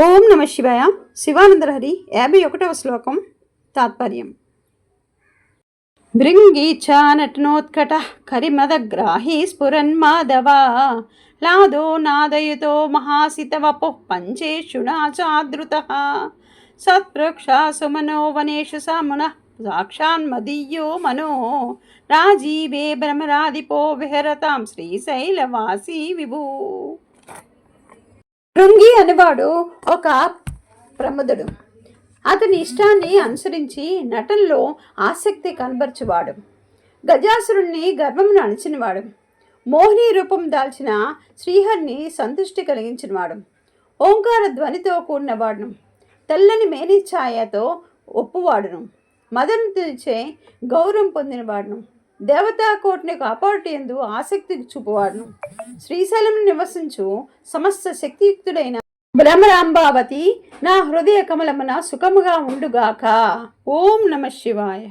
ఓం నమ శివాయ. శివానందలహరి 51వ శ్లోకం. తాత్పర్యం. భృంగి చ నటనోత్కట కరిమదగ్రాహి స్ఫురన్మాధవ లాదో నాదయుతో మహాసితవపు పంచేషుణా చాదృత సత్ప్రోక్షా సుమనో వనేషు సామున సాక్షాన్మదీయో మనో రాజీవే భ్రమరాదిపో విహరతాం శ్రీశైలవాసి విభూ. భృంగి అనేవాడు ఒక ప్రముదుడు. అతని ఇష్టాన్ని అనుసరించి నటనలో ఆసక్తి కనబరచువాడు. గజాసురుణ్ణి గర్భమును అణిచినవాడు. మోహిని రూపం దాల్చిన శ్రీహరిని సంతృష్టి కలిగించినవాడు. ఓంకార ధ్వనితో కూడినవాడును. తెల్లని మేని ఛాయతో ఒప్పువాడును. మదనునిచే గౌరవం పొందినవాడును. దేవతాకోటిని కాపాడుటయందు ఆసక్తి చూపువాడును. శ్రీశైలం నివసించు సమస్త శక్తియుక్తుడైన భ్రమరాంబావతి నా హృదయ కమలమున సుఖముగా ఉండుగాక. ఓం నమ శివాయ.